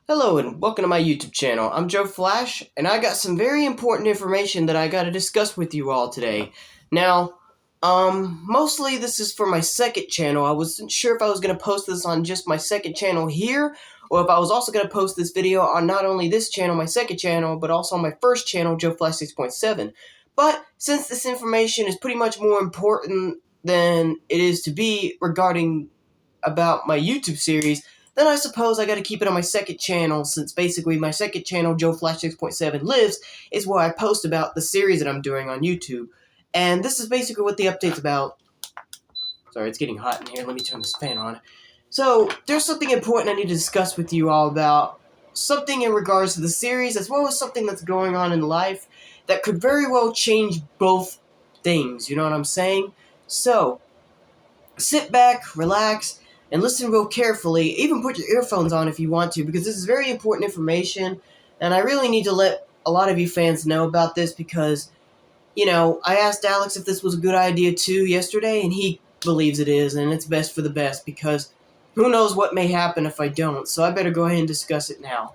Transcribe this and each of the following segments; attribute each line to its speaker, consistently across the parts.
Speaker 1: Hello and welcome to my YouTube channel. I'm Joe Flash, and I got some very important information that I got to discuss with you all today. Now, mostly this is for my second channel. I wasn't sure if I was going to post this on just my second channel here, or if I was also going to post this video on not only this channel, my second channel, but also on my first channel, Joe Flash 6.7. But since this information is pretty much more important than it is to be regarding about my YouTube series, then I suppose I gotta keep it on my second channel, since basically my second channel, Joe Flash 6.7 Lives, is where I post about the series that I'm doing on YouTube. And this is basically what the update's about. Sorry, it's getting hot in here. Let me turn this fan on. So, there's something important I need to discuss with you all about. Something in regards to the series, as well as something that's going on in life that could very well change both things, you know what I'm saying? So, sit back, relax, and listen real carefully. Even put your earphones on if you want to, because this is very important information, and I really need to let a lot of you fans know about this because, I asked Alex if this was a good idea too yesterday, and he believes it is, and it's best for the best, because who knows what may happen if I don't, so I better go ahead and discuss it now.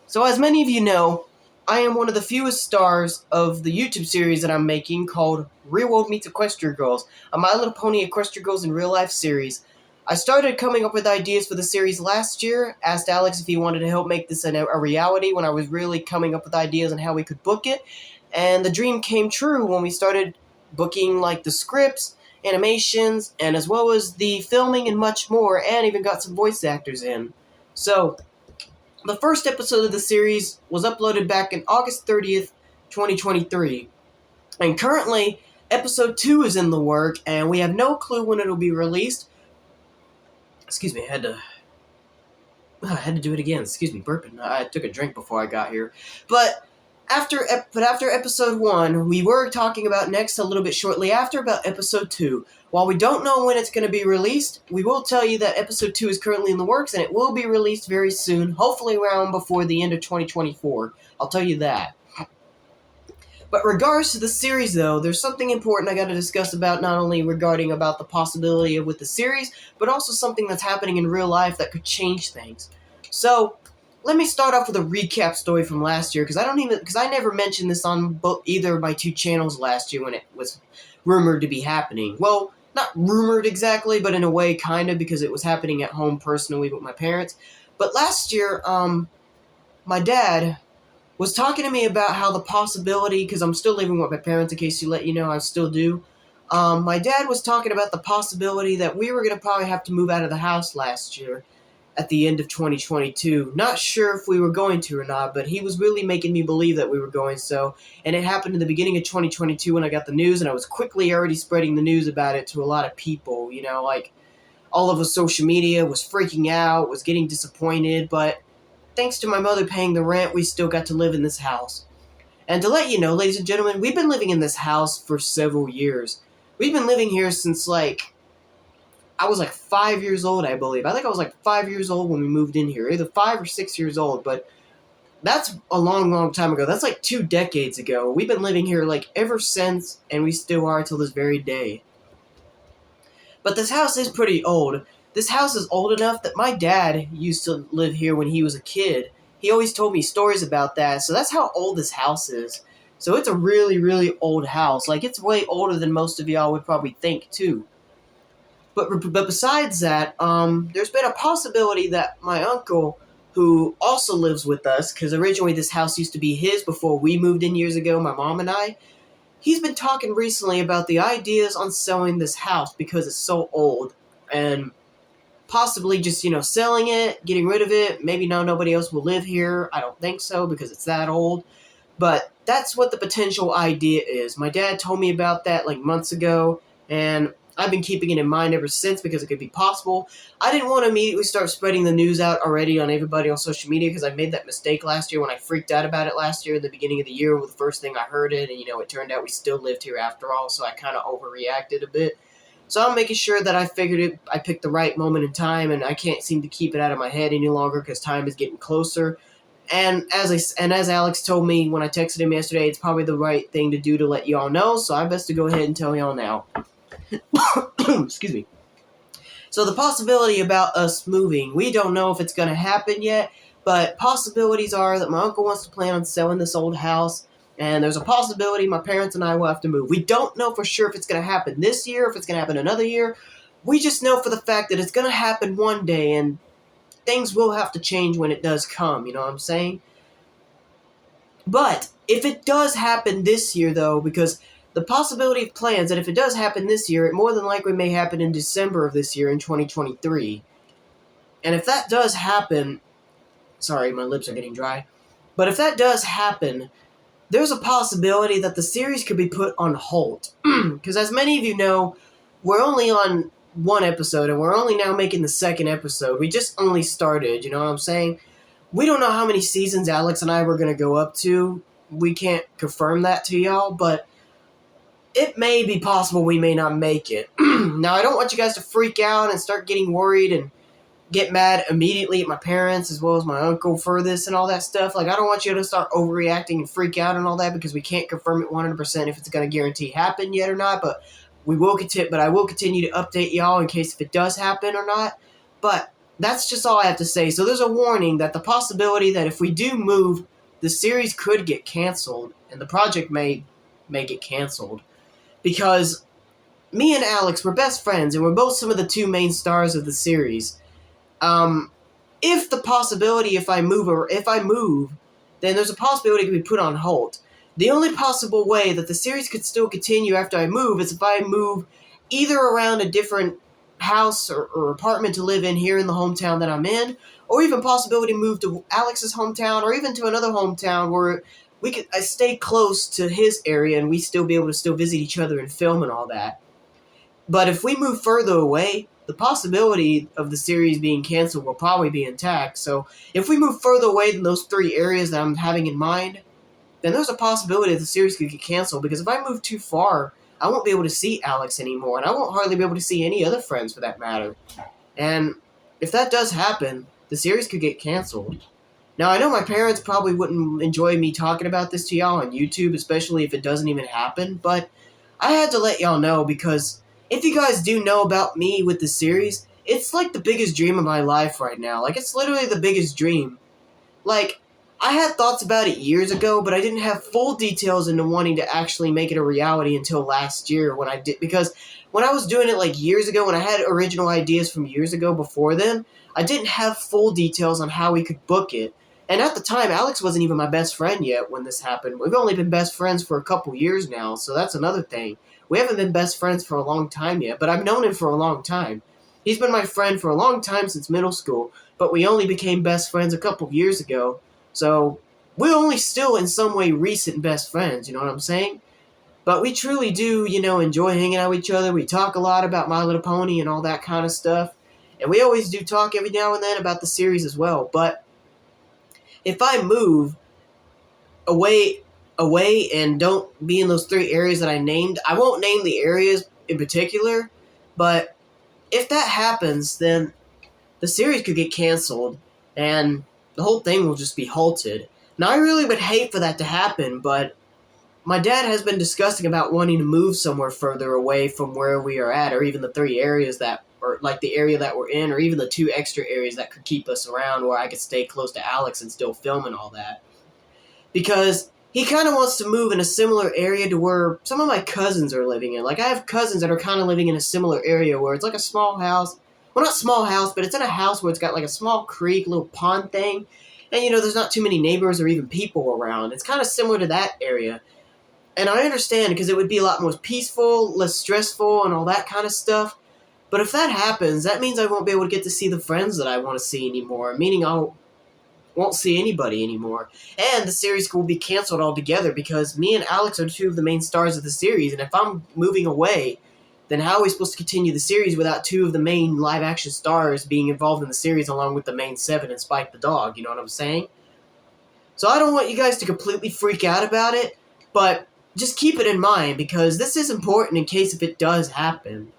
Speaker 1: So as many of you know, I am one of the fewest stars of the YouTube series that I'm making called Real World Meets Equestria Girls, a My Little Pony Equestria Girls in Real Life series. I started coming up with ideas for the series last year, asked Alex if he wanted to help make this a reality when I was really coming up with ideas on how we could book it, and the dream came true when we started booking like the scripts, animations, and as well as the filming and much more, and even got some voice actors in. So, the first episode of the series was uploaded back in August 30th, 2023, and currently episode 2 is in the work, and we have no clue when it'll be released. Excuse me, I had to do it again. Excuse me, burping. I took a drink before I got here. But after episode 1, we were talking about next a little bit shortly after about episode 2. While we don't know when it's going to be released, we will tell you that episode 2 is currently in the works, and it will be released very soon, hopefully around before the end of 2024. I'll tell you that. But regards to the series, though, there's something important I got to discuss about, not only regarding about the possibility of with the series, but also something that's happening in real life that could change things. So, let me start off with a recap story from last year, because I never mentioned this on either of my two channels last year when it was rumored to be happening. Well, not rumored exactly, but in a way, kind of, because it was happening at home personally with my parents. But last year, my dad was talking to me about how the possibility, because I'm still living with my parents, in case you know, I still do. My dad was talking about the possibility that we were going to probably have to move out of the house last year at the end of 2022. Not sure if we were going to or not, but he was really making me believe that we were going so. And it happened in the beginning of 2022 when I got the news, and I was quickly already spreading the news about it to a lot of people. Like all of us social media was freaking out, was getting disappointed, but thanks to my mother paying the rent, we still got to live in this house. And to let you know, ladies and gentlemen, we've been living in this house for several years. We've been living here since, I was 5 years old, I believe. I think I was 5 years old when we moved in here. Either 5 or 6 years old, but that's a long, long time ago. That's 2 decades ago. We've been living here, ever since, and we still are till this very day. But this house is pretty old. This house is old enough that my dad used to live here when he was a kid. He always told me stories about that, so that's how old this house is. So it's a really, really old house. It's way older than most of y'all would probably think, too. But besides that, there's been a possibility that my uncle, who also lives with us, because originally this house used to be his before we moved in years ago, my mom and I, he's been talking recently about the ideas on selling this house because it's so old, and possibly just, selling it, getting rid of it. Maybe nobody else will live here. I don't think so because it's that old. But that's what the potential idea is. My dad told me about that months ago, and I've been keeping it in mind ever since because it could be possible. I didn't want to immediately start spreading the news out already on everybody on social media because I made that mistake last year when I freaked out about it last year at the beginning of the year with the first thing I heard it, and it turned out we still lived here after all, so I kind of overreacted a bit. So I'm making sure that I picked the right moment in time, and I can't seem to keep it out of my head any longer because time is getting closer. And as Alex told me when I texted him yesterday, it's probably the right thing to do to let y'all know, so I best to go ahead and tell y'all now. Excuse me. So the possibility about us moving, we don't know if it's going to happen yet, but possibilities are that my uncle wants to plan on selling this old house, and there's a possibility my parents and I will have to move. We don't know for sure if it's going to happen this year, if it's going to happen another year. We just know for the fact that it's going to happen one day, and things will have to change when it does come, you know what I'm saying? But if it does happen this year, though, because the possibility of plans that if it does happen this year, it more than likely may happen in December of this year in 2023. And if that does happen, sorry, my lips are getting dry. But if that does happen, there's a possibility that the series could be put on hold. Because as many of you know, we're only on one episode, and we're only now making the second episode. We just only started, you know what I'm saying? We don't know how many seasons Alex and I were going to go up to. We can't confirm that to y'all, but it may be possible we may not make it. Now, I don't want you guys to freak out and start getting worried and get mad immediately at my parents as well as my uncle for this and all that stuff. Like, I don't want you to start overreacting and freak out and all that because we can't confirm it 100% if it's going to guarantee happen yet or not, but I will continue to update y'all in case if it does happen or not. But that's just all I have to say. So there's a warning that the possibility that if we do move, the series could get canceled, and the project may get canceled. Because me and Alex, we're best friends, and we're both some of the two main stars of the series. If I move, then there's a possibility it could be put on hold. The only possible way that the series could still continue after I move is if I move either around a different house or apartment to live in here in the hometown that I'm in, or even possibility to move to Alex's hometown, or even to another hometown where I stay close to his area and we still be able to still visit each other and film and all that. But if we move further away, the possibility of the series being canceled will probably be intact. So if we move further away than those 3 areas that I'm having in mind, then there's a possibility that the series could get canceled, because if I move too far, I won't be able to see Alex anymore, and I won't hardly be able to see any other friends for that matter. And if that does happen, the series could get canceled. Now, I know my parents probably wouldn't enjoy me talking about this to y'all on YouTube, especially if it doesn't even happen, but I had to let y'all know, because if you guys do know about me with the series, it's like the biggest dream of my life right now. Like, it's literally the biggest dream. Like, I had thoughts about it years ago, but I didn't have full details into wanting to actually make it a reality until last year when I did, because when I was doing it like years ago, when I had original ideas from years ago before then, I didn't have full details on how we could book it. And at the time, Alex wasn't even my best friend yet when this happened. We've only been best friends for a couple years now, so that's another thing. We haven't been best friends for a long time yet, but I've known him for a long time. He's been my friend for a long time since middle school, but we only became best friends a couple years ago. So we're only still in some way recent best friends, you know what I'm saying? But we truly do, enjoy hanging out with each other. We talk a lot about My Little Pony and all that kind of stuff. And we always do talk every now and then about the series as well. But if I move away and don't be in those 3 areas that I named, I won't name the areas in particular, but if that happens, then the series could get canceled, and the whole thing will just be halted. Now, I really would hate for that to happen, but my dad has been discussing about wanting to move somewhere further away from where we are at, or even the 3 areas or like the area that we're in, or even the 2 extra areas that could keep us around where I could stay close to Alex and still film and all that. Because he kind of wants to move in a similar area to where some of my cousins are living in. Like, I have cousins that are kind of living in a similar area where it's like a small house. Well, not small house, but it's in a house where it's got like a small creek, little pond thing. And, there's not too many neighbors or even people around. It's kind of similar to that area. And I understand, because it would be a lot more peaceful, less stressful, and all that kind of stuff. But if that happens, that means I won't be able to get to see the friends that I want to see anymore, meaning I won't see anybody anymore. And the series will be canceled altogether, because me and Alex are 2 of the main stars of the series, and if I'm moving away, then how are we supposed to continue the series without 2 of the main live-action stars being involved in the series along with the main 7 and Spike the dog, you know what I'm saying? So I don't want you guys to completely freak out about it, but just keep it in mind, because this is important in case if it does happen.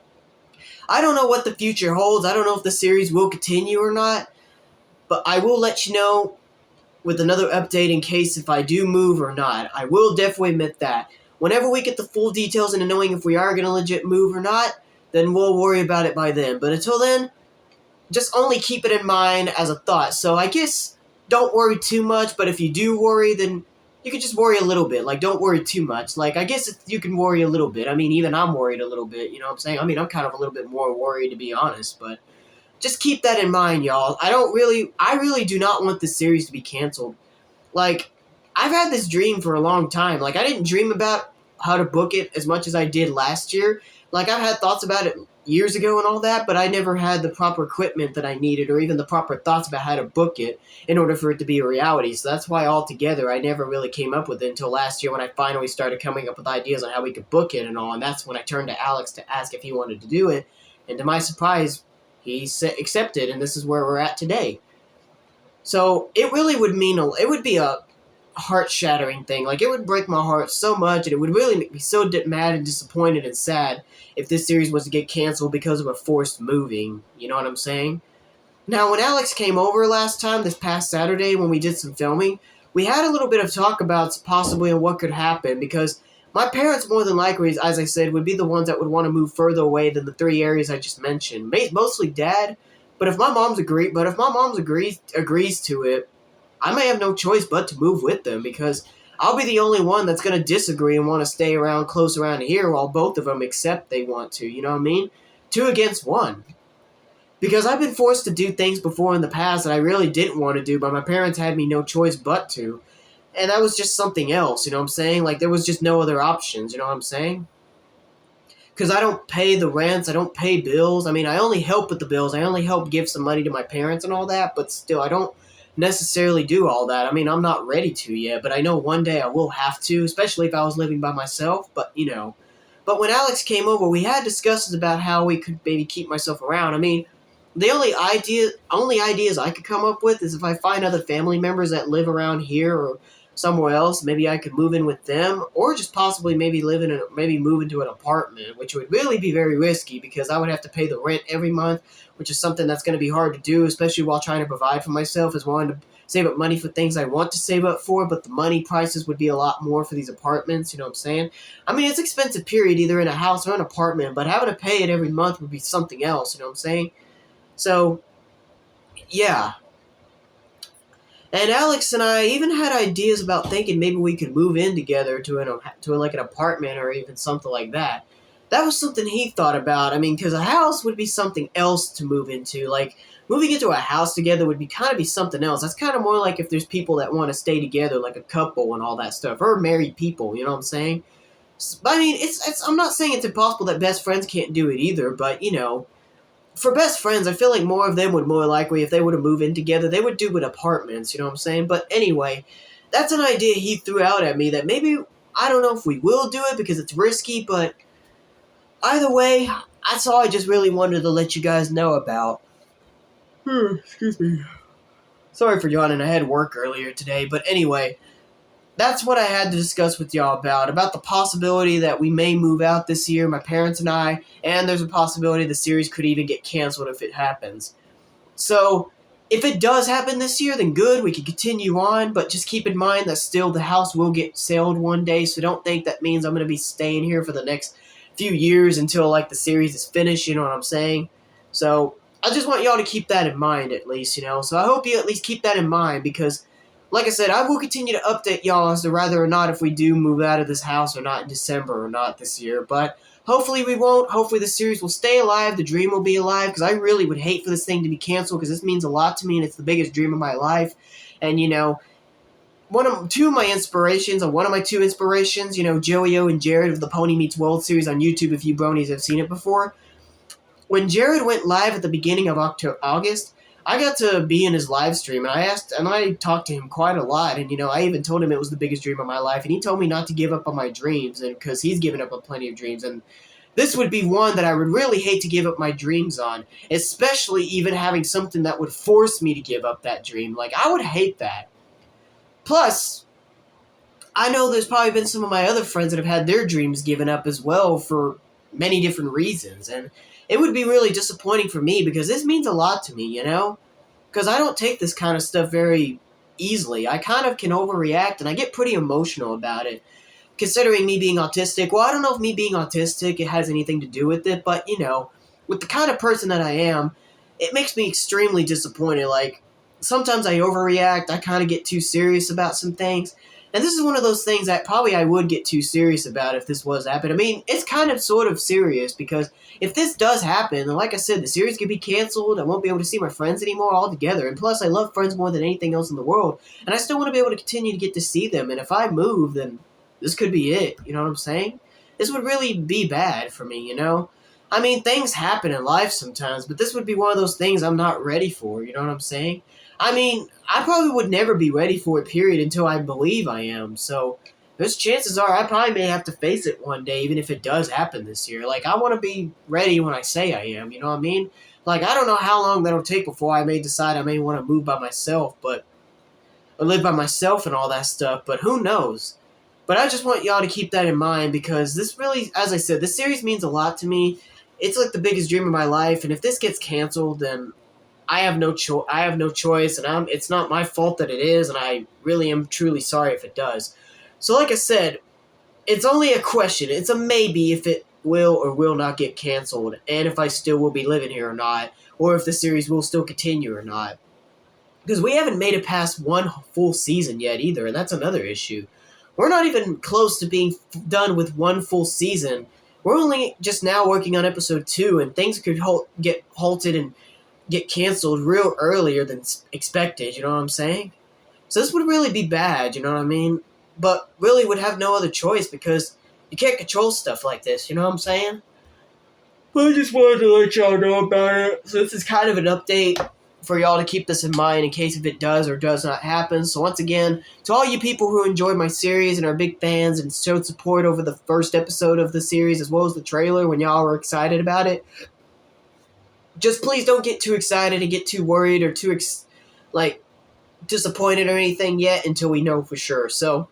Speaker 1: I don't know what the future holds. I don't know if the series will continue or not, but I will let you know with another update in case if I do move or not. I will definitely admit that. Whenever we get the full details into knowing if we are going to legit move or not, then we'll worry about it by then. But until then, just only keep it in mind as a thought. So I guess don't worry too much, but if you do worry, then you can just worry a little bit. Like, don't worry too much. Like, I guess you can worry a little bit. I mean, even I'm worried a little bit, you know what I'm saying? I mean, I'm kind of a little bit more worried, to be honest, but just keep that in mind, y'all. I really do not want this series to be canceled. Like, I've had this dream for a long time. Like, I didn't dream about how to book it as much as I did last year. Like, I've had thoughts about it years ago and all that, but I never had the proper equipment that I needed or even the proper thoughts about how to book it in order for it to be a reality. So that's why altogether I never really came up with it until last year when I finally started coming up with ideas on how we could book it and all. And that's when I turned to Alex to ask if he wanted to do it. And to my surprise, he accepted, and this is where we're at today. So it really would it would be a heart-shattering thing. Like, it would break my heart so much, and it would really make me so mad and disappointed and sad if this series was to get canceled because of a forced moving. You know what I'm saying? Now, when Alex came over last time, this past Saturday, when we did some filming, we had a little bit of talk about possibly what could happen, because my parents, more than likely, as I said, would be the ones that would want to move further away than the 3 areas I just mentioned. Mostly Dad, but if my mom's agrees to it, I may have no choice but to move with them, because I'll be the only one that's going to disagree and want to stay around close around here while both of them accept they want to, you know what I mean? 2 against 1. Because I've been forced to do things before in the past that I really didn't want to do, but my parents had me no choice but to. And that was just something else, you know what I'm saying? Like, there was just no other options, you know what I'm saying? Because I don't pay the rents, I don't pay bills. I mean, I only help with the bills. I only help give some money to my parents and all that, but still, I don't necessarily do all that. I mean, I'm not ready to yet, but I know one day I will have to, especially if I was living by myself, but, you know. But when Alex came over, we had discussions about how we could maybe keep myself around. I mean, the only ideas I could come up with is if I find other family members that live around here or somewhere else, maybe I could move in with them, or just possibly maybe move into an apartment, which would really be very risky because I would have to pay the rent every month, which is something that's going to be hard to do, especially while trying to provide for myself, as wanting to save up money for things I want to save up for, but the money prices would be a lot more for these apartments, you know what I'm saying? I mean, it's expensive, period, either in a house or an apartment, but having to pay it every month would be something else, you know what I'm saying? So, yeah. And Alex and I even had ideas about thinking maybe we could move in together to like an apartment or even something like that. That was something he thought about. I mean, because a house would be something else to move into. Like, moving into a house together would be something else. That's kind of more like if there's people that want to stay together, like a couple and all that stuff, or married people. You know what I'm saying? I mean, it's. I'm not saying it's impossible that best friends can't do it either, but you know, for best friends, I feel like more of them would more likely, if they were to move in together, they would do it apartments, you know what I'm saying? But anyway, that's an idea he threw out at me that maybe, I don't know if we will do it because it's risky, but either way, that's all I just really wanted to let you guys know about. Excuse me. Sorry for yawning, I had work earlier today, but anyway, that's what I had to discuss with y'all about the possibility that we may move out this year, my parents and I, and there's a possibility the series could even get canceled if it happens. So, if it does happen this year, then good, we can continue on, but just keep in mind that still the house will get sold one day, so don't think that means I'm going to be staying here for the next few years until, like, the series is finished, you know what I'm saying? So, I just want y'all to keep that in mind, at least, you know? So, I hope you at least keep that in mind, because like I said, I will continue to update y'all as to whether or not if we do move out of this house or not in December or not this year. But hopefully we won't. Hopefully the series will stay alive. The dream will be alive. Because I really would hate for this thing to be canceled. Because this means a lot to me and it's the biggest dream of my life. And, you know, one of my two inspirations, you know, Joey O and Jared of the Pony Meets World series on YouTube, if you bronies have seen it before. When Jared went live at the beginning of August, I got to be in his live stream, and I talked to him quite a lot, and, you know, I even told him it was the biggest dream of my life, and he told me not to give up on my dreams, and because he's given up on plenty of dreams, and this would be one that I would really hate to give up my dreams on, especially even having something that would force me to give up that dream. Like, I would hate that. Plus, I know there's probably been some of my other friends that have had their dreams given up as well for many different reasons, and it would be really disappointing for me because this means a lot to me, you know? Because I don't take this kind of stuff very easily. I kind of can overreact, and I get pretty emotional about it. considering me being autistic, well, I don't know if me being autistic, it has anything to do with it, but, with the kind of person that I am, it makes me extremely disappointed. Like, sometimes I overreact, I kind of get too serious about some things, and this is one of those things that probably I would get too serious about if this was to happen. I mean, it's kind of sort of serious, because if this does happen, then like I said, the series could be canceled, I won't be able to see my friends anymore altogether, and plus I love friends more than anything else in the world, and I still want to be able to continue to get to see them, and if I move, then this could be it, you know what I'm saying? This would really be bad for me, I mean, things happen in life sometimes, but this would be one of those things I'm not ready for, you know what I'm saying? I mean, I probably would never be ready for it, period, until I believe I am, so there's chances are I probably may have to face it one day, even if it does happen this year. Like, I want to be ready when I say I am, you know what I mean? Like, I don't know how long that'll take before I may decide I may want to move by myself, or live by myself and all that stuff, but who knows? But I just want y'all to keep that in mind, because this really, as I said, this series means a lot to me. It's like the biggest dream of my life, and if this gets canceled, then I have no choice, and it's not my fault that it is, and I really am truly sorry if it does. So like I said, it's only a question. It's a maybe if it will or will not get canceled, and if I still will be living here or not, or if the series will still continue or not. Because we haven't made it past one full season yet either, and that's another issue. We're not even close to being done with one full season. We're only just now working on episode 2, and things could get halted and get canceled real earlier than expected, you know what I'm saying? So this would really be bad, you know what I mean? But really would have no other choice, because you can't control stuff like this, you know what I'm saying? But I just wanted to let y'all know about it. So this is kind of an update for y'all to keep this in mind in case if it does or does not happen. So once again, to all you people who enjoyed my series and are big fans and showed support over the first episode of the series as well as the trailer when y'all were excited about it, just please don't get too excited and get too worried or too disappointed or anything yet until we know for sure. So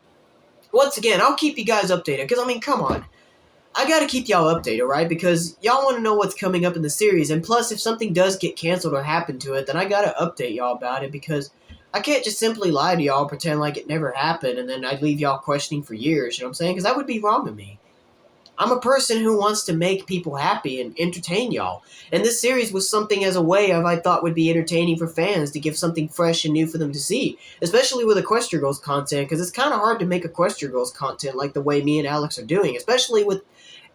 Speaker 1: once again, I'll keep you guys updated, because I mean, come on. I gotta keep y'all updated, right? Because y'all want to know what's coming up in the series, and plus, if something does get canceled or happen to it, then I gotta update y'all about it, because I can't just simply lie to y'all, pretend like it never happened, and then I'd leave y'all questioning for years, you know what I'm saying? Because that would be wrong of me. I'm a person who wants to make people happy and entertain y'all, and this series was something as a way of I thought would be entertaining for fans to give something fresh and new for them to see, especially with Equestria Girls content, because it's kind of hard to make Equestria Girls content like the way me and Alex are doing, especially with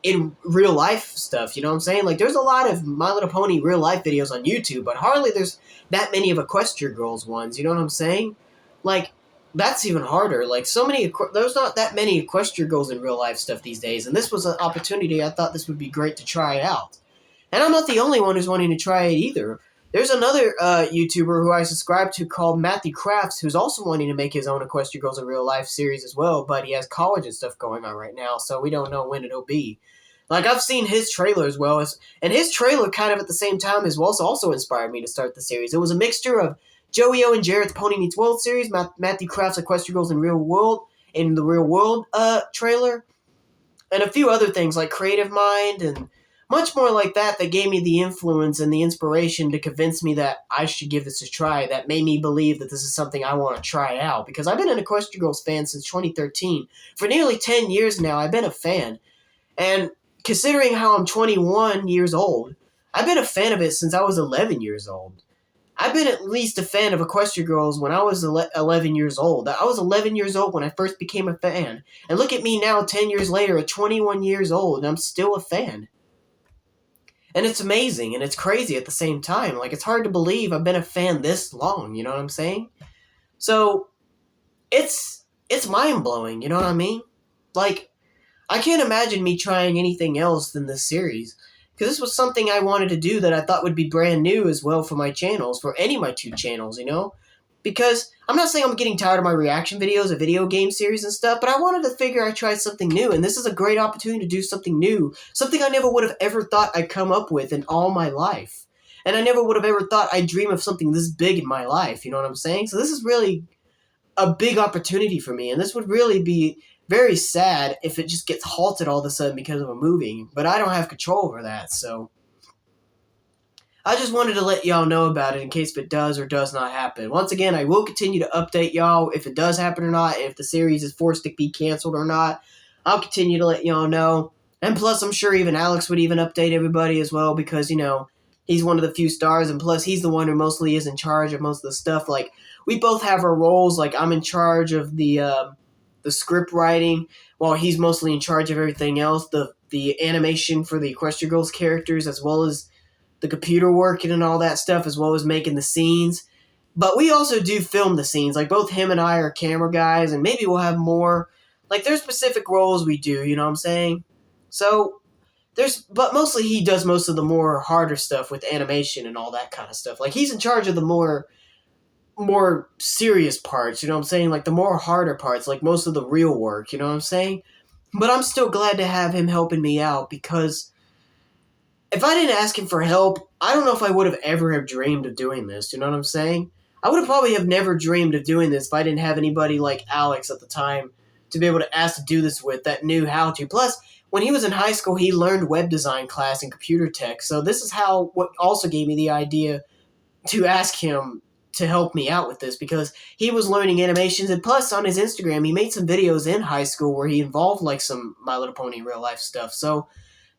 Speaker 1: in real life stuff, you know what I'm saying? Like, there's a lot of My Little Pony real life videos on YouTube, but hardly there's that many of Equestria Girls ones, you know what I'm saying? Like, that's even harder. Like, there's not that many Equestria Girls in real life stuff these days, and this was an opportunity. I thought this would be great to try it out. And I'm not the only one who's wanting to try it either. There's another YouTuber who I subscribe to called Matthew Crafts, who's also wanting to make his own Equestria Girls in Real Life series as well, but he has college and stuff going on right now, so we don't know when it'll be. Like, I've seen his trailer as well, and his trailer kind of at the same time as well also inspired me to start the series. It was a mixture of Joey O and Jarrett's Pony Meets World series, Matthew Crafts' Equestria Girls in the Real World trailer, and a few other things like Creative Mind and much more like that gave me the influence and the inspiration to convince me that I should give this a try, that made me believe that this is something I want to try out, because I've been an Equestria Girls fan since 2013. For nearly 10 years now, I've been a fan, and considering how I'm 21 years old, I've been a fan of it since I was 11 years old. I've been at least a fan of Equestria Girls when I was 11 years old. I was 11 years old when I first became a fan. And look at me now, 10 years later, at 21 years old, and I'm still a fan. And it's amazing, and it's crazy at the same time. Like, it's hard to believe I've been a fan this long, you know what I'm saying? So, it's mind-blowing, you know what I mean? Like, I can't imagine me trying anything else than this series, because this was something I wanted to do that I thought would be brand new as well for my channels, for any of my 2 channels, you know? Because I'm not saying I'm getting tired of my reaction videos of video game series and stuff, but I wanted to figure I'd try something new, and this is a great opportunity to do something new, something I never would have ever thought I'd come up with in all my life. And I never would have ever thought I'd dream of something this big in my life, you know what I'm saying? So this is really a big opportunity for me, and this would really be very sad if it just gets halted all of a sudden because of a movie, but I don't have control over that, so I just wanted to let y'all know about it in case it does or does not happen. Once again, I will continue to update y'all if it does happen or not, and if the series is forced to be canceled or not. I'll continue to let y'all know. And plus, I'm sure even Alex would even update everybody as well because, he's one of the few stars, and plus, he's the one who mostly is in charge of most of the stuff. Like, we both have our roles. Like, I'm in charge of the script writing, while he's mostly in charge of everything else. The animation for the Equestria Girls characters, as well as the computer working and all that stuff, as well as making the scenes. But we also do film the scenes. Like, both him and I are camera guys, and maybe we'll have more. Like, there's specific roles we do, you know what I'm saying? So, but mostly he does most of the more harder stuff with animation and all that kind of stuff. Like, he's in charge of the more serious parts, you know what I'm saying? Like, the more harder parts, like most of the real work, you know what I'm saying? But I'm still glad to have him helping me out because if I didn't ask him for help, I don't know if I would have ever have dreamed of doing this. You know what I'm saying? I would have probably have never dreamed of doing this if I didn't have anybody like Alex at the time to be able to ask to do this with that knew how to. Plus, when he was in high school, he learned web design class and computer tech. So this is what also gave me the idea to ask him to help me out with this because he was learning animations, and plus on his Instagram he made some videos in high school where he involved like some My Little Pony real life stuff. So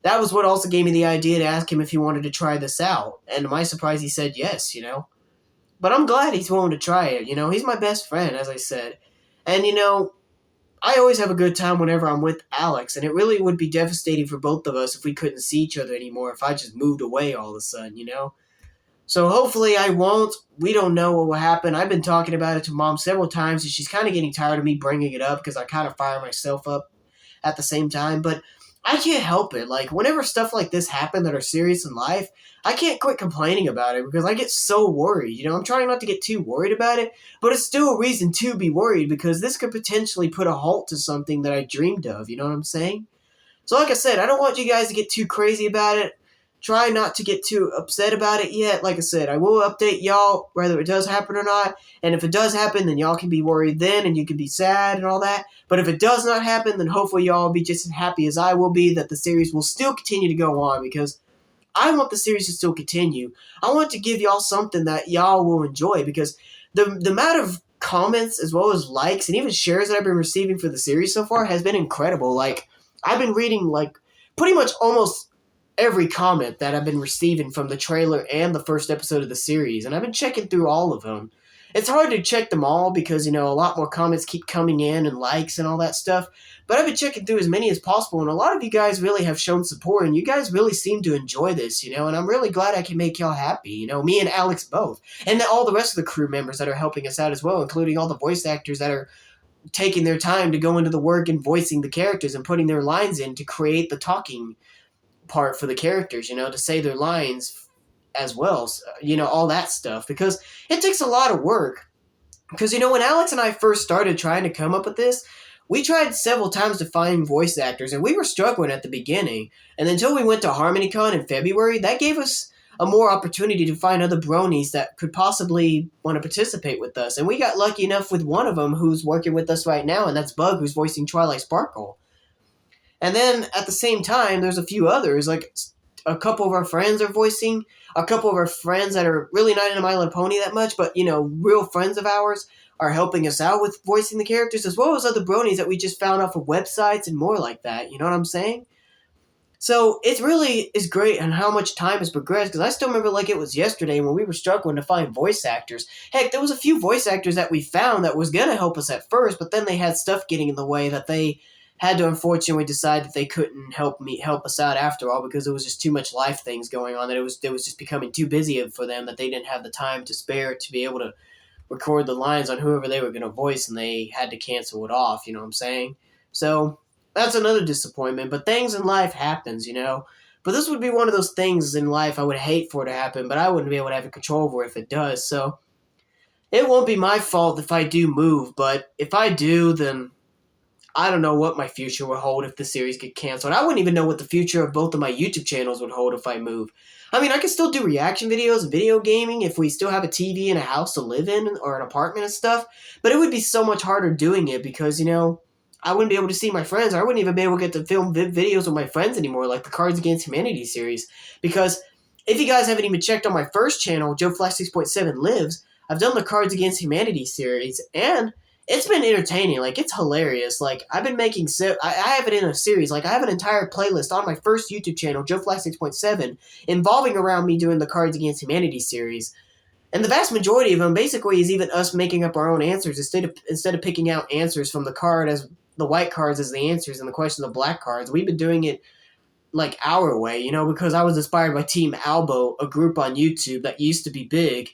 Speaker 1: that was what also gave me the idea to ask him if he wanted to try this out. And to my surprise, he said yes. But I'm glad he's willing to try it. He's my best friend, as I said. And, I always have a good time whenever I'm with Alex. And it really would be devastating for both of us if we couldn't see each other anymore, if I just moved away all of a sudden. So hopefully I won't. We don't know what will happen. I've been talking about it to Mom several times, and she's kind of getting tired of me bringing it up because I kind of fire myself up at the same time. But I can't help it. Like, whenever stuff like this happen that are serious in life, I can't quit complaining about it because I get so worried. I'm trying not to get too worried about it, but it's still a reason to be worried because this could potentially put a halt to something that I dreamed of. You know what I'm saying? So like I said, I don't want you guys to get too crazy about it. Try not to get too upset about it yet. Like I said, I will update y'all whether it does happen or not. And if it does happen, then y'all can be worried then and you can be sad and all that. But if it does not happen, then hopefully y'all will be just as happy as I will be that the series will still continue to go on because I want the series to still continue. I want to give y'all something that y'all will enjoy because the amount of comments as well as likes and even shares that I've been receiving for the series so far has been incredible. Like, I've been reading like pretty much almost every comment that I've been receiving from the trailer and the first episode of the series, and I've been checking through all of them. It's hard to check them all because, a lot more comments keep coming in and likes and all that stuff, but I've been checking through as many as possible, and a lot of you guys really have shown support, and you guys really seem to enjoy this, and I'm really glad I can make y'all happy, me and Alex both, and all the rest of the crew members that are helping us out as well, including all the voice actors that are taking their time to go into the work and voicing the characters and putting their lines in to create the talking part for the characters, to say their lines as well, all that stuff, because it takes a lot of work. Because, when Alex and I first started trying to come up with this, we tried several times to find voice actors, and we were struggling at the beginning. And until we went to HarmonyCon in February, that gave us a more opportunity to find other bronies that could possibly want to participate with us. And we got lucky enough with one of them who's working with us right now, and that's Bug, who's voicing Twilight Sparkle. And then at the same time, there's a few others, like a couple of our friends are voicing, a couple of our friends that are really not into My Little Pony that much, but, real friends of ours are helping us out with voicing the characters, as well as other bronies that we just found off of websites and more like that, you know what I'm saying? So it really is great on how much time has progressed, because I still remember like it was yesterday when we were struggling to find voice actors. Heck, there was a few voice actors that we found that was going to help us at first, but then they had stuff getting in the way that they had to unfortunately decide that they couldn't help us out after all, because there was just too much life things going on that it was just becoming too busy for them, that they didn't have the time to spare to be able to record the lines on whoever they were going to voice, and they had to cancel it off, you know what I'm saying? So that's another disappointment, but things in life happens, But this would be one of those things in life I would hate for it to happen, but I wouldn't be able to have control over if it does, so it won't be my fault if I do move, but if I do, then I don't know what my future will hold if the series get canceled. I wouldn't even know what the future of both of my YouTube channels would hold if I move. I mean, I could still do reaction videos and video gaming if we still have a TV and a house to live in or an apartment and stuff, but it would be so much harder doing it because, I wouldn't be able to see my friends. I wouldn't even be able to get to film videos with my friends anymore, like the Cards Against Humanity series, because if you guys haven't even checked on my first channel, Joe Flash 6.7 Lives, I've done the Cards Against Humanity series, and it's been entertaining. Like, it's hilarious. Like, I've been making I have it in a series. Like, I have an entire playlist on my first YouTube channel, Joe Flash 6.7, involving around me doing the Cards Against Humanity series. And the vast majority of them basically is even us making up our own answers instead of picking out answers from the card as the white cards as the answers and the questions of black cards. We've been doing it like our way, because I was inspired by Team Albo, a group on YouTube that used to be big.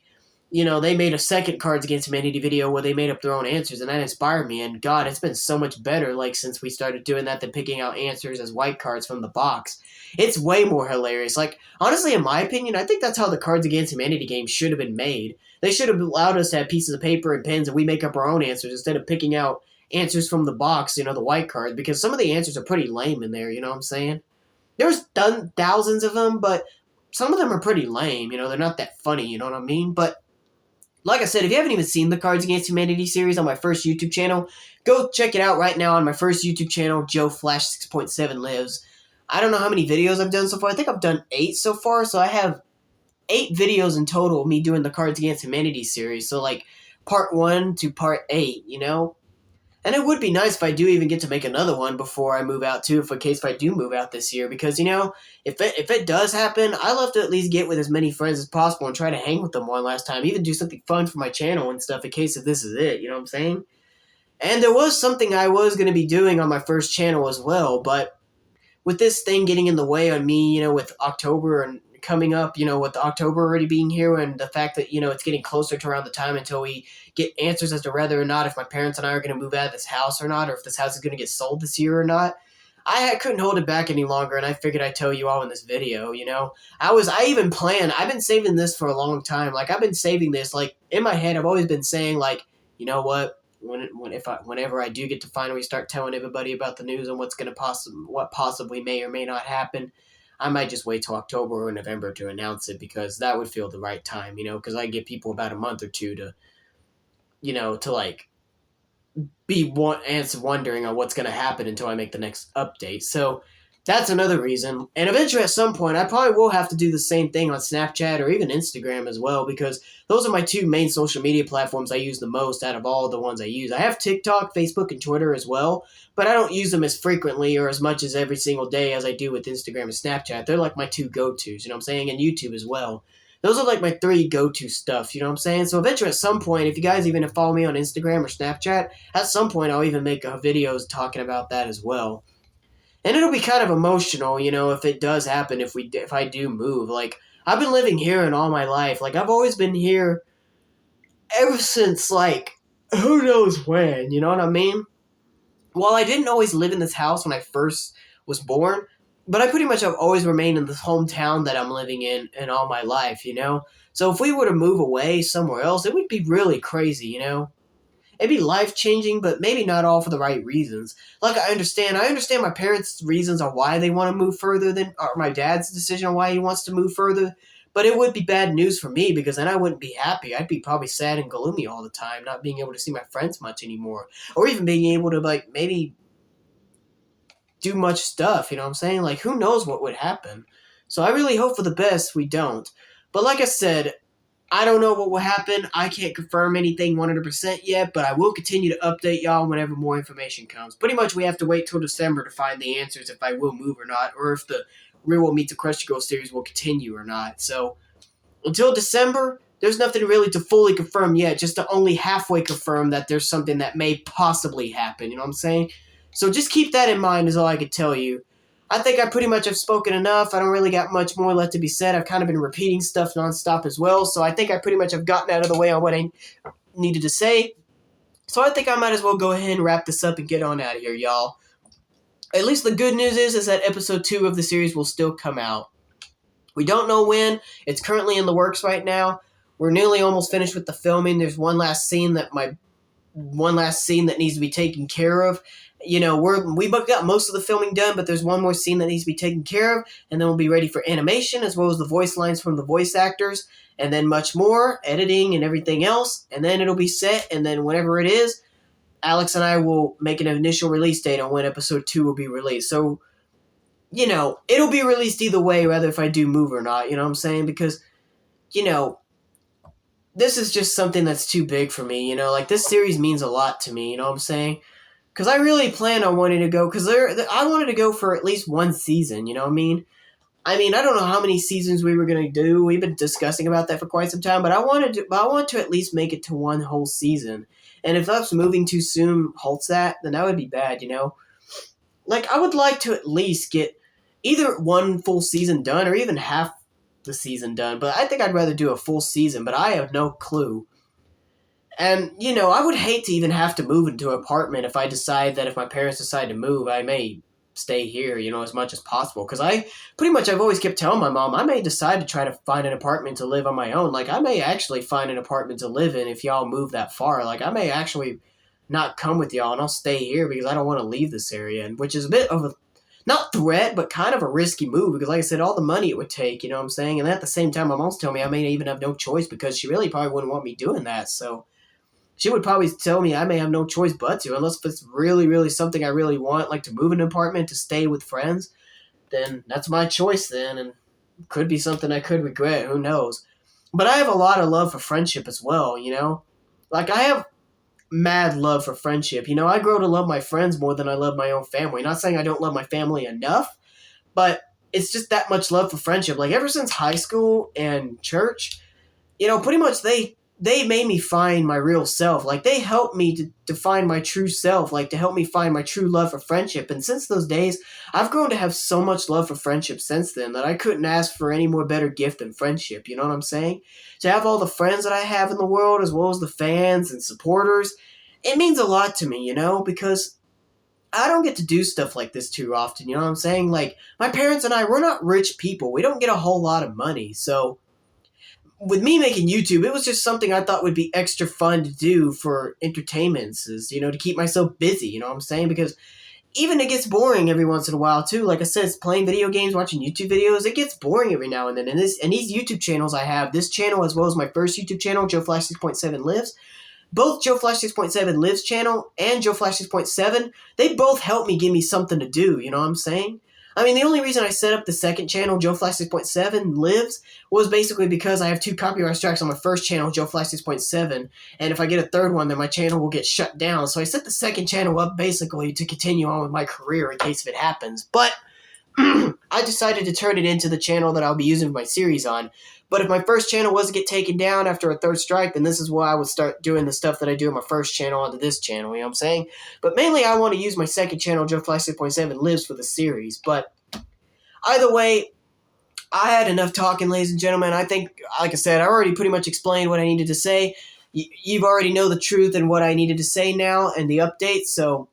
Speaker 1: They made a second Cards Against Humanity video where they made up their own answers, and that inspired me. And God, it's been so much better, like, since we started doing that than picking out answers as white cards from the box. It's way more hilarious. Like, honestly, in my opinion, I think that's how the Cards Against Humanity game should have been made. They should have allowed us to have pieces of paper and pens, and we make up our own answers instead of picking out answers from the box, the white cards, because some of the answers are pretty lame in there, you know what I'm saying? There's done thousands of them, but some of them are pretty lame, they're not that funny, you know what I mean? But like I said, if you haven't even seen the Cards Against Humanity series on my first YouTube channel, go check it out right now on my first YouTube channel, Joe Flash 6.7 Lives. I don't know how many videos I've done so far. I think I've done 8 so far, so I have 8 videos in total of me doing the Cards Against Humanity series. So, like, part 1 to part 8, And it would be nice if I do even get to make another one before I move out too, if I do move out this year, because if it does happen, I love to at least get with as many friends as possible and try to hang with them one last time, even do something fun for my channel and stuff in case if this is it, you know what I'm saying? And there was something I was going to be doing on my first channel as well, but with this thing getting in the way on me, with October and coming up, with October already being here and the fact that, it's getting closer to around the time until we get answers as to whether or not if my parents and I are going to move out of this house or not, or if this house is going to get sold this year or not. Couldn't hold it back any longer, and I figured I'd tell you all in this video, I've been saving this for a long time. Like, I've been saving this, like, in my head, I've always been saying, like, you know what? Whenever I do get to finally start telling everybody about the news and what possibly may or may not happen, I might just wait till October or November to announce it, because that would feel the right time, because I give people about a month or two to like be wondering on what's going to happen until I make the next update. So that's another reason. And eventually at some point, I probably will have to do the same thing on Snapchat or even Instagram as well, because those are my 2 main social media platforms I use the most out of all the ones I use. I have TikTok, Facebook, and Twitter as well, but I don't use them as frequently or as much as every single day as I do with Instagram and Snapchat. They're like my 2 go-tos, you know what I'm saying? And YouTube as well. Those are like my 3 go-to stuff, you know what I'm saying? So eventually at some point, if you guys even follow me on Instagram or Snapchat, at some point I'll even make videos talking about that as well. And it'll be kind of emotional, if it does happen, if I do move. Like, I've been living here in all my life. Like, I've always been here ever since, like, who knows when, you know what I mean? While I didn't always live in this house when I first was born, but I pretty much have always remained in this hometown that I'm living in all my life, So if we were to move away somewhere else, it would be really crazy, It'd be life-changing, but maybe not all for the right reasons. Like, I understand my parents' reasons on why they want to move further or my dad's decision on why he wants to move further, but it would be bad news for me, because then I wouldn't be happy. I'd be probably sad and gloomy all the time, not being able to see my friends much anymore, or even being able to, like, maybe do much stuff, you know what I'm saying? Like, who knows what would happen? So I really hope for the best we don't. But like I said, I don't know what will happen. I can't confirm anything 100% yet, but I will continue to update y'all whenever more information comes. Pretty much we have to wait till December to find the answers if I will move or not, or if the Real World Meets Equestria series will continue or not. So until December, there's nothing really to fully confirm yet, just to only halfway confirm that there's something that may possibly happen, you know what I'm saying? So just keep that in mind is all I could tell you. I think I pretty much have spoken enough. I don't really got much more left to be said. I've kind of been repeating stuff nonstop as well, so I think I pretty much have gotten out of the way on what I needed to say. So I think I might as well go ahead and wrap this up and get on out of here, y'all. At least the good news is that episode 2 of the series will still come out. We don't know when. It's currently in the works right now. We're nearly almost finished with the filming. There's one last scene that needs to be taken care of. We've got most of the filming done, but there's one more scene that needs to be taken care of, and then we'll be ready for animation, as well as the voice lines from the voice actors, and then much more, editing and everything else, and then it'll be set, and then whenever it is, Alex and I will make an initial release date on when episode 2 will be released. So, it'll be released either way, whether if I do move or not, you know what I'm saying? Because, this is just something that's too big for me, like this series means a lot to me, you know what I'm saying? Because I really plan on wanting to go, because I wanted to go for at least one season, you know what I mean? I don't know how many seasons we were going to do. We've been discussing about that for quite some time, but I want to at least make it to one whole season. And if us moving too soon halts that, then that would be bad, Like, I would like to at least get either one full season done or even half the season done, but I think I'd rather do a full season, but I have no clue. And, I would hate to even have to move into an apartment if I decide that if my parents decide to move, I may stay here, as much as possible. Because I've always kept telling my mom, I may decide to try to find an apartment to live on my own. Like, I may actually find an apartment to live in if y'all move that far. Like, I may actually not come with y'all and I'll stay here because I don't want to leave this area. And which is a bit of a, not threat, but kind of a risky move because, like I said, all the money it would take, you know what I'm saying? And at the same time, my mom's telling me I may even have no choice because she really probably wouldn't want me doing that. So she would probably tell me I may have no choice but to, unless if it's really, really something I really want, like to move in an apartment, to stay with friends, then that's my choice then, and could be something I could regret, who knows. But I have a lot of love for friendship as well, Like, I have mad love for friendship. I grow to love my friends more than I love my own family. Not saying I don't love my family enough, but it's just that much love for friendship. Like, ever since high school and church, pretty much they made me find my real self. Like, they helped me to find my true self, like to help me find my true love for friendship. And since those days, I've grown to have so much love for friendship since then that I couldn't ask for any more better gift than friendship. You know what I'm saying? To have all the friends that I have in the world, as well as the fans and supporters, it means a lot to me, because I don't get to do stuff like this too often. You know what I'm saying? Like, my parents and we're not rich people. We don't get a whole lot of money. So with me making YouTube, it was just something I thought would be extra fun to do for entertainments, to keep myself busy, you know what I'm saying? Because even it gets boring every once in a while too. Like I said, it's playing video games, watching YouTube videos, it gets boring every now and then. And these YouTube channels I have, this channel as well as my first YouTube channel, Joe Flash 6.7 Lives, both Joe Flash 6.7 Lives channel and Joe Flash 6.7, they both help me give me something to do, you know what I'm saying? The only reason I set up the second channel, Joe Flash 6.7 Lives, was basically because I have 2 copyright strikes on my first channel, Joe Flash 6.7, and if I get a third one, then my channel will get shut down. So I set the second channel up basically to continue on with my career in case if it happens. But I decided to turn it into the channel that I'll be using my series on. But if my first channel was to get taken down after a third strike, then this is why I would start doing the stuff that I do on my first channel onto this channel, you know what I'm saying? But mainly I want to use my second channel, Joe Flash 6.7 Lives, for the series. But either way, I had enough talking, ladies and gentlemen. I think, like I said, I already pretty much explained what I needed to say. You've already know the truth and what I needed to say now and the updates, so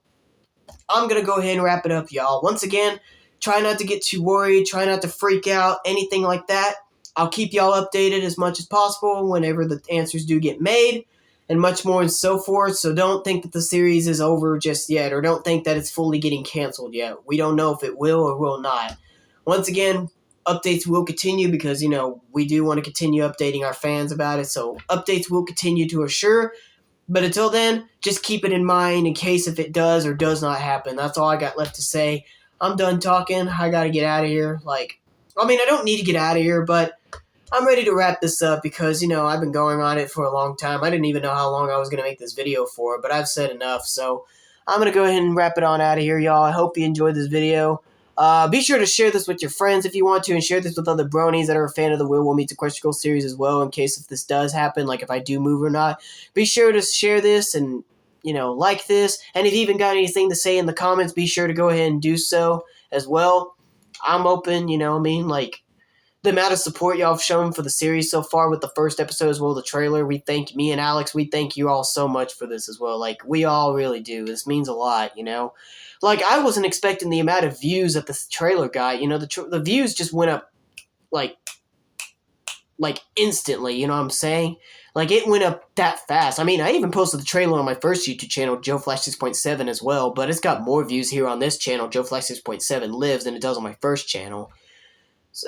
Speaker 1: I'm going to go ahead and wrap it up, y'all. Once again, try not to get too worried, try not to freak out, anything like that. I'll keep y'all updated as much as possible whenever the answers do get made, and much more and so forth. So don't think that the series is over just yet, or don't think that it's fully getting canceled yet. We don't know if it will or will not. Once again, updates will continue because, we do want to continue updating our fans about it. So updates will continue to assure. But until then, just keep it in mind in case if it does or does not happen. That's all I got left to say. I'm done talking. I got to get out of here. I don't need to get out of here, but I'm ready to wrap this up because, I've been going on it for a long time. I didn't even know how long I was going to make this video for, but I've said enough. So I'm going to go ahead and wrap it on out of here, y'all. I hope you enjoyed this video. Be sure to share this with your friends if you want to, and share this with other bronies that are a fan of the Will Meets Equestria series as well, in case if this does happen, like if I do move or not. Be sure to share this and, like this. And if you even got anything to say in the comments, be sure to go ahead and do so as well. I'm open, the amount of support y'all have shown for the series so far with the first episode as well as the trailer. We thank me and Alex. We thank you all so much for this as well. We all really do. This means a lot, I wasn't expecting the amount of views that this trailer got. The views just went up, instantly, you know what I'm saying? It went up that fast. I even posted the trailer on my first YouTube channel, Joe Flash 6.7 as well, but it's got more views here on this channel, Joe Flash 6.7 Lives, than it does on my first channel.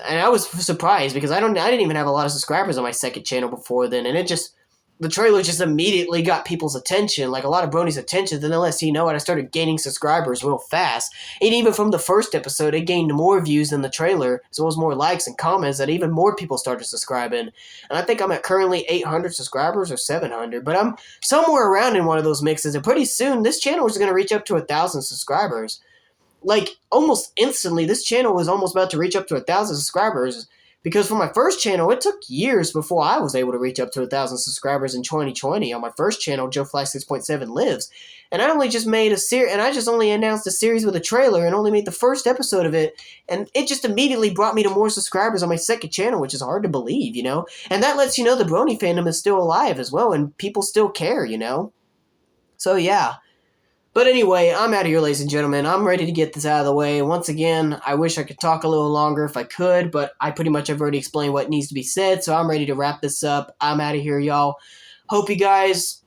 Speaker 1: And I was surprised because I didn't even have a lot of subscribers on my second channel before then, and it just the trailer just immediately got people's attention, like a lot of bronies' attention. Then it lets you know what, I started gaining subscribers real fast. And even from the first episode, it gained more views than the trailer, as well as more likes and comments, that even more people started subscribing. And I think I'm at currently 800 subscribers or 700, but I'm somewhere around in one of those mixes. And pretty soon, this channel is going to reach up to 1,000 subscribers. Like, almost instantly, this channel was almost about to reach up to 1,000 subscribers. Because for my first channel, it took years before I was able to reach up to 1,000 subscribers in 2020 on my first channel, Joe Flash 6.7 Lives. And I only just made a series, and I just only announced a series with a trailer and only made the first episode of it. And it just immediately brought me to more subscribers on my second channel, which is hard to believe, you know? And that lets you know the Brony fandom is still alive as well, and people still care, you know? So yeah. But anyway, I'm out of here, ladies and gentlemen. I'm ready to get this out of the way. Once again, I wish I could talk a little longer if I could, but I pretty much have already explained what needs to be said, so I'm ready to wrap this up. I'm out of here, y'all. Hope you guys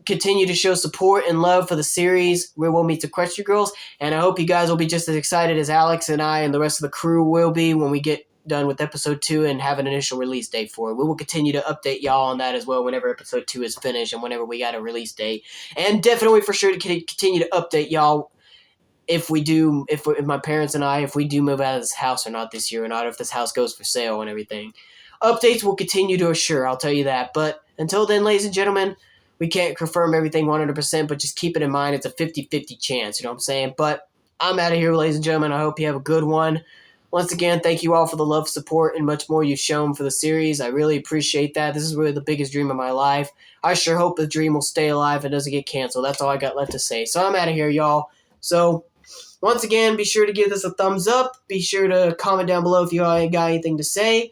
Speaker 1: continue to show support and love for the series where we'll meet the Equestria Girls, and I hope you guys will be just as excited as Alex and I and the rest of the crew will be when we get done with episode 2 and have an initial release date for it. We will continue to update y'all on that as well whenever episode 2 is finished and whenever we got a release date. And definitely for sure to continue to update y'all if my parents and I, if we do move out of this house or not this year or not, if this house goes for sale and everything. Updates will continue to assure, I'll tell you that. But until then, ladies and gentlemen, we can't confirm everything 100%, but just keep it in mind it's a 50-50 chance, you know what I'm saying? But I'm out of here, ladies and gentlemen. I hope you have a good one. Once again, thank you all for the love, support, and much more you've shown for the series. I really appreciate that. This is really the biggest dream of my life. I sure hope the dream will stay alive and doesn't get canceled. That's all I got left to say. So I'm out of here, y'all. So once again, be sure to give this a thumbs up. Be sure to comment down below if you got anything to say.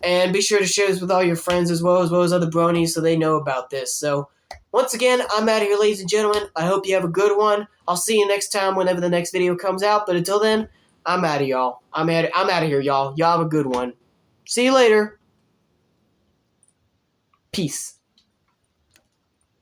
Speaker 1: And be sure to share this with all your friends as well as other bronies so they know about this. So once again, I'm out of here, ladies and gentlemen. I hope you have a good one. I'll see you next time whenever the next video comes out. But until then, I'm out of y'all. I'm out of here, y'all. Y'all have a good one. See you later. Peace.